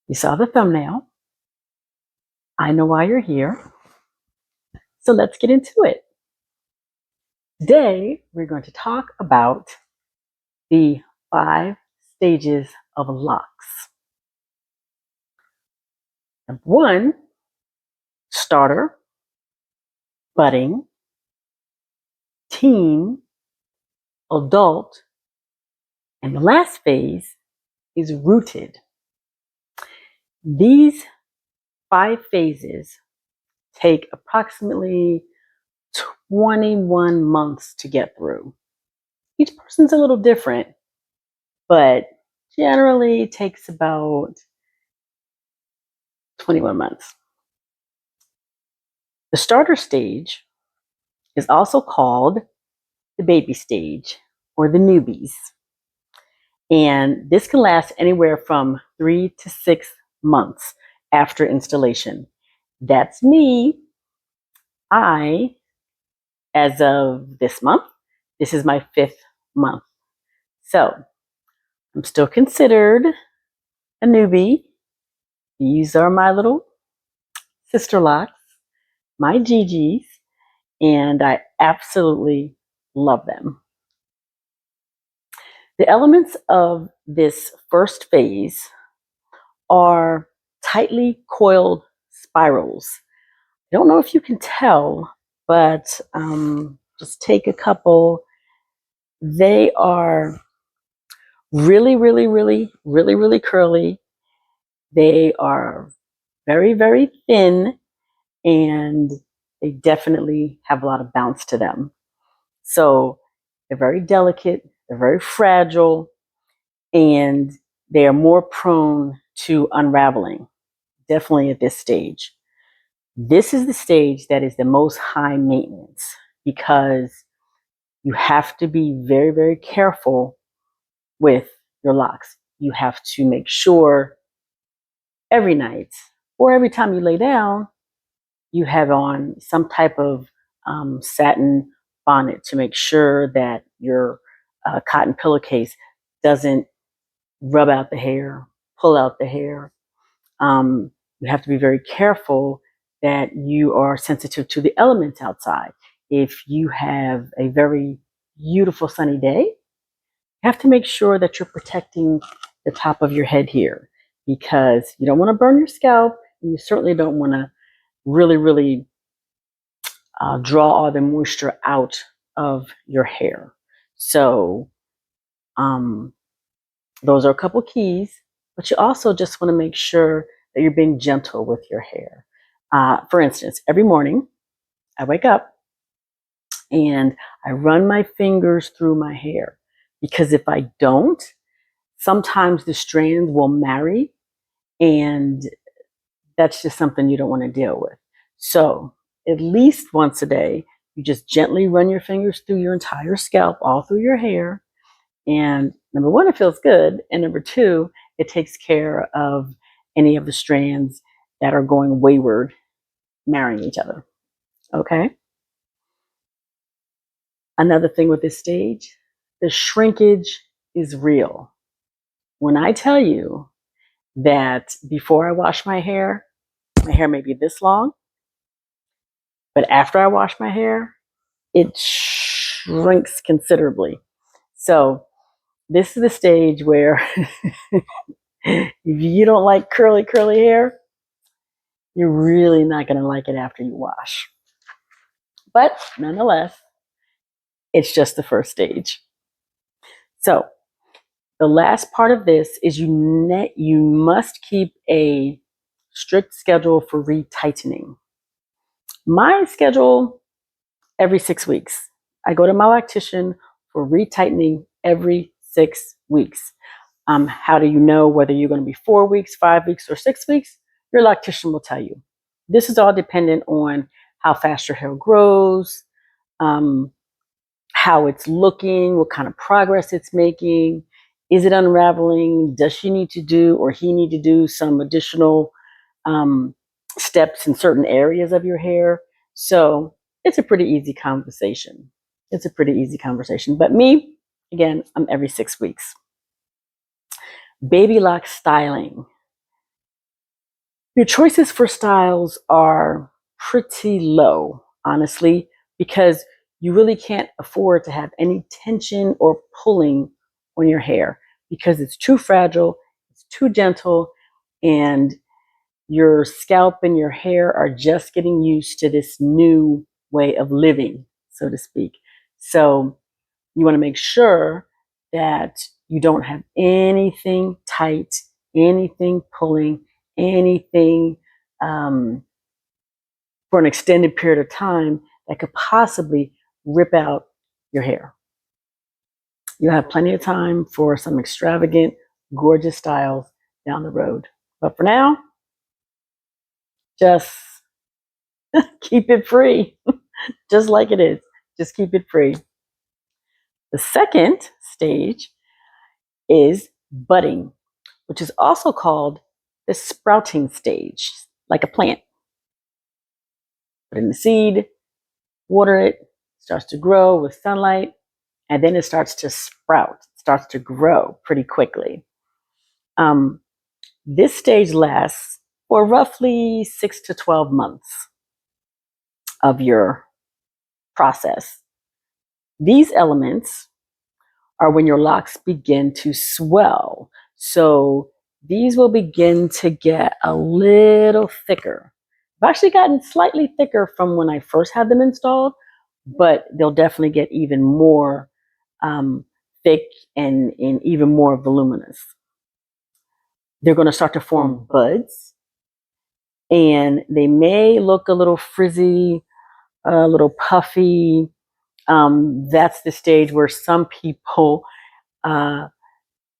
You saw the thumbnail. I know why you're here. So let's get into it. Today, we're going to talk about the 5 stages of locks. Number 1, starter, budding, teen, adult, and the last phase is rooted. These 5 phases take approximately 21 months to get through. Each person's a little different, but generally takes about 21 months. The starter stage is also called the baby stage or the newbies. And this can last anywhere from 3 to 6 months after installation. That's me. As of this month, this is my 5th month. So I'm still considered a newbie. These are my little Sisterlocks, my GGs, and I absolutely love them. The elements of this first phase are tightly coiled spirals. I don't know if you can tell, but just take a couple. They are really, really, really, really, really curly. They are very, very thin, and they definitely have a lot of bounce to them. So they're very delicate, they're very fragile, and they are more prone to unraveling, definitely at this stage. This is the stage that is the most high maintenance because you have to be very, very careful with your locks. You have to make sure every night or every time you lay down, you have on some type of satin bonnet to make sure that your cotton pillowcase doesn't rub out the hair, pull out the hair. You have to be very careful that you are sensitive to the elements outside. If you have a very beautiful sunny day, you have to make sure that you're protecting the top of your head here because you don't want to burn your scalp and you certainly don't want to really, really draw all the moisture out of your hair. So those are a couple keys, but you also just want to make sure that you're being gentle with your hair. For instance, every morning I wake up and I run my fingers through my hair because if I don't, sometimes the strands will marry and that's just something you don't want to deal with. So at least once a day, you just gently run your fingers through your entire scalp, all through your hair. And number 1, it feels good. And number 2, it takes care of any of the strands that are going wayward, marrying each other. Okay? Another thing with this stage, the shrinkage is real. When I tell you that before I wash my hair may be this long, but after I wash my hair, it shrinks considerably. So this is the stage where if you don't like curly hair, you're really not going to like it after you wash. But nonetheless, it's just the first stage. So the last part of this is you must keep a strict schedule for retightening. My schedule every 6 weeks. I go to my loctician for retightening every 6 weeks. How do you know whether you're going to be 4 weeks, 5 weeks, or 6 weeks? Your loctician will tell you. This is all dependent on how fast your hair grows, how it's looking, what kind of progress it's making. Is it unraveling? Does she need to do or he need to do some additional steps in certain areas of your hair? So it's a pretty easy conversation. But me, again, I'm every 6 weeks. Baby lock styling. Your choices for styles are pretty low, honestly, because you really can't afford to have any tension or pulling on your hair because it's too fragile, it's too gentle, and your scalp and your hair are just getting used to this new way of living, so to speak. So you want to make sure that you don't have anything tight, anything pulling, anything um, for an extended period of time that could possibly rip out your hair. You have plenty of time for some extravagant, gorgeous styles down the road. But for now, just keep it free, just like it is. Just keep it free. The second stage is budding, which is also called the sprouting stage, like a plant. Put in the seed, water it, starts to grow with sunlight, and then it starts to sprout, starts to grow pretty quickly. This stage lasts for roughly 6 to 12 months of your process. These elements are when your locks begin to swell. So these will begin to get a little thicker. I've actually gotten slightly thicker from when I first had them installed, but they'll definitely get even more thick and even more voluminous. They're going to start to form buds, and they may look a little frizzy, a little puffy. That's the stage where some people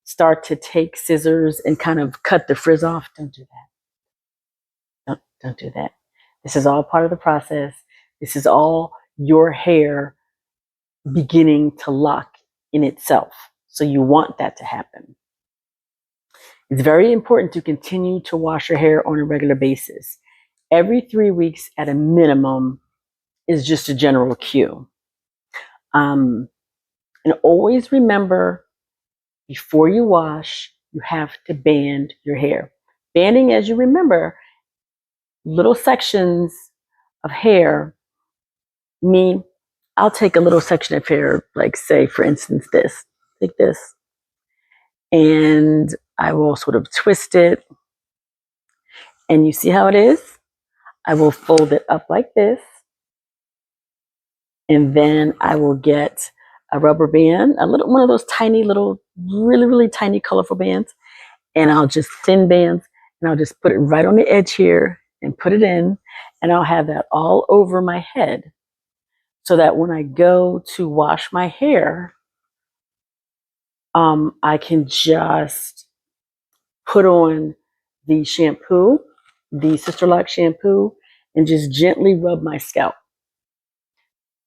start to take scissors and kind of cut the frizz off. Don't do that. Don't do that. This is all part of the process. This is all your hair beginning to lock in itself. So you want that to happen. It's very important to continue to wash your hair on a regular basis. Every 3 weeks at a minimum is just a general cue. And always remember, before you wash, you have to band your hair. Banding, as you remember, little sections of hair mean I'll take a little section of hair, like say, for instance, this. Take this, and I will sort of twist it. And you see how it is? I will fold it up like this, and then I will get a rubber band, a little one of those tiny little, really, really tiny colorful bands, and I'll just thin bands, and I'll just put it right on the edge here and put it in, and I'll have that all over my head so that when I go to wash my hair, I can just put on the shampoo, the Sisterlock shampoo, and just gently rub my scalp.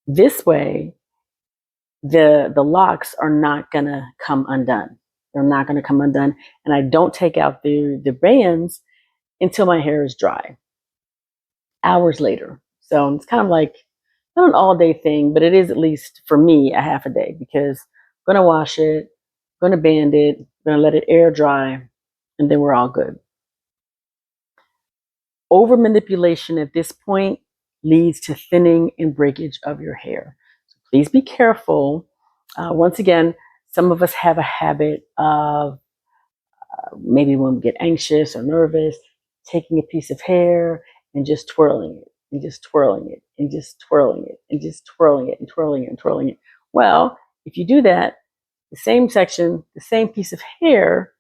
This way, the locks are not gonna come undone. They're not gonna come undone, and I don't take out the bands until my hair is dry, hours later. So it's kind of like not an all day thing, but it is at least for me a half a day because I'm gonna wash it, I'm gonna band it, I'm gonna let it air dry, and then we're all good. Over manipulation at this point leads to thinning and breakage of your hair. So please be careful. Once again, some of us have a habit of maybe when we get anxious or nervous, taking a piece of hair and just twirling it and just twirling it and just twirling it and just twirling it and twirling it and twirling it. Well, if you do that, the same section, the same piece of hair,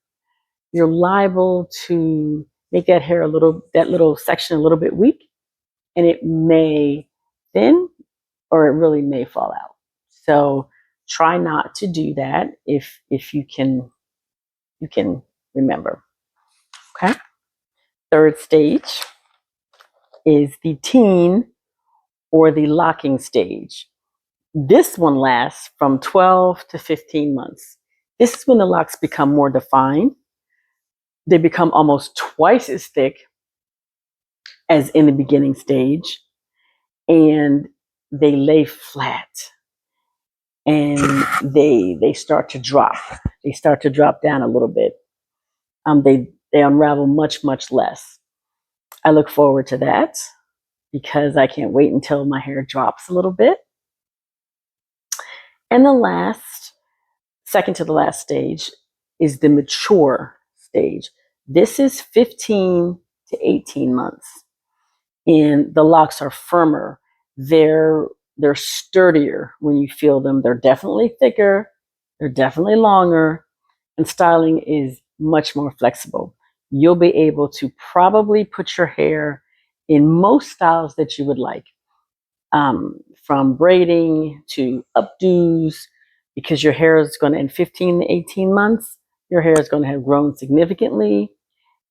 you're liable to make that little section a little bit weak, and it may thin or it really may fall out. So try not to do that if you can remember. Okay. Third stage is the teen or the locking stage. This one lasts from 12 to 15 months. This is when the locks become more defined. They become almost twice as thick as in the beginning stage, and they lay flat, and they start to drop. They start to drop down a little bit. They unravel much less. I look forward to that because I can't wait until my hair drops a little bit. And the last, second to the last stage is the mature stage. This is 15 to 18 months. And the locks are firmer. They're sturdier when you feel them. They're definitely thicker. They're definitely longer. And styling is much more flexible. You'll be able to probably put your hair in most styles that you would like, from braiding to updos, because your hair is going to, in 15 to 18 months, your hair is going to have grown significantly,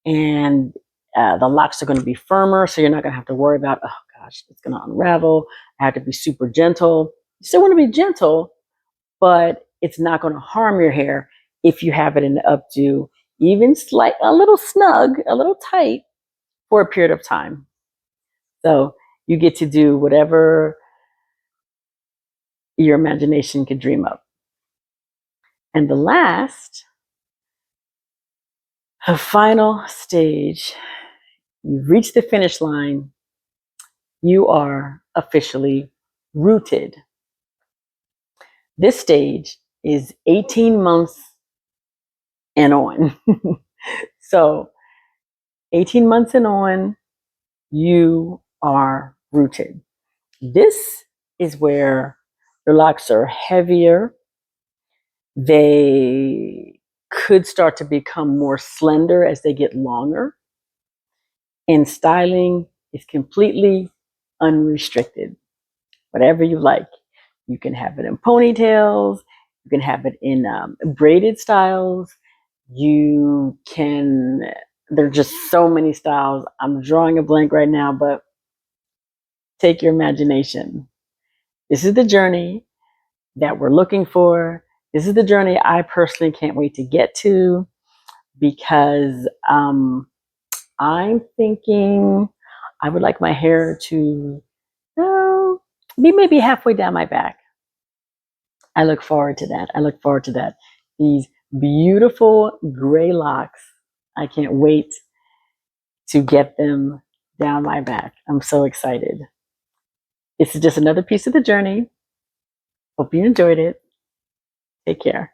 and the locks are going to be firmer, so you're not going to have to worry about, oh gosh, it's going to unravel. I have to be super gentle. You still want to be gentle, but it's not going to harm your hair if you have it in the updo, even a little snug, a little tight for a period of time. So you get to do whatever your imagination could dream up. And the last, a final stage, you've reached the finish line. You are officially rooted. This stage is 18 months and on. So 18 months and on, you are rooted. This is where your locks are heavier. They could start to become more slender as they get longer. And styling is completely unrestricted. Whatever you like. You can have it in ponytails. You can have it in braided styles. You can, there are just so many styles. I'm drawing a blank right now, but take your imagination. This is the journey that we're looking for. This is the journey I personally can't wait to get to, because I'm thinking I would like my hair to be maybe halfway down my back. I look forward to that. I look forward to that. These beautiful gray locks. I can't wait to get them down my back. I'm so excited. This is just another piece of the journey. Hope you enjoyed it. Take care.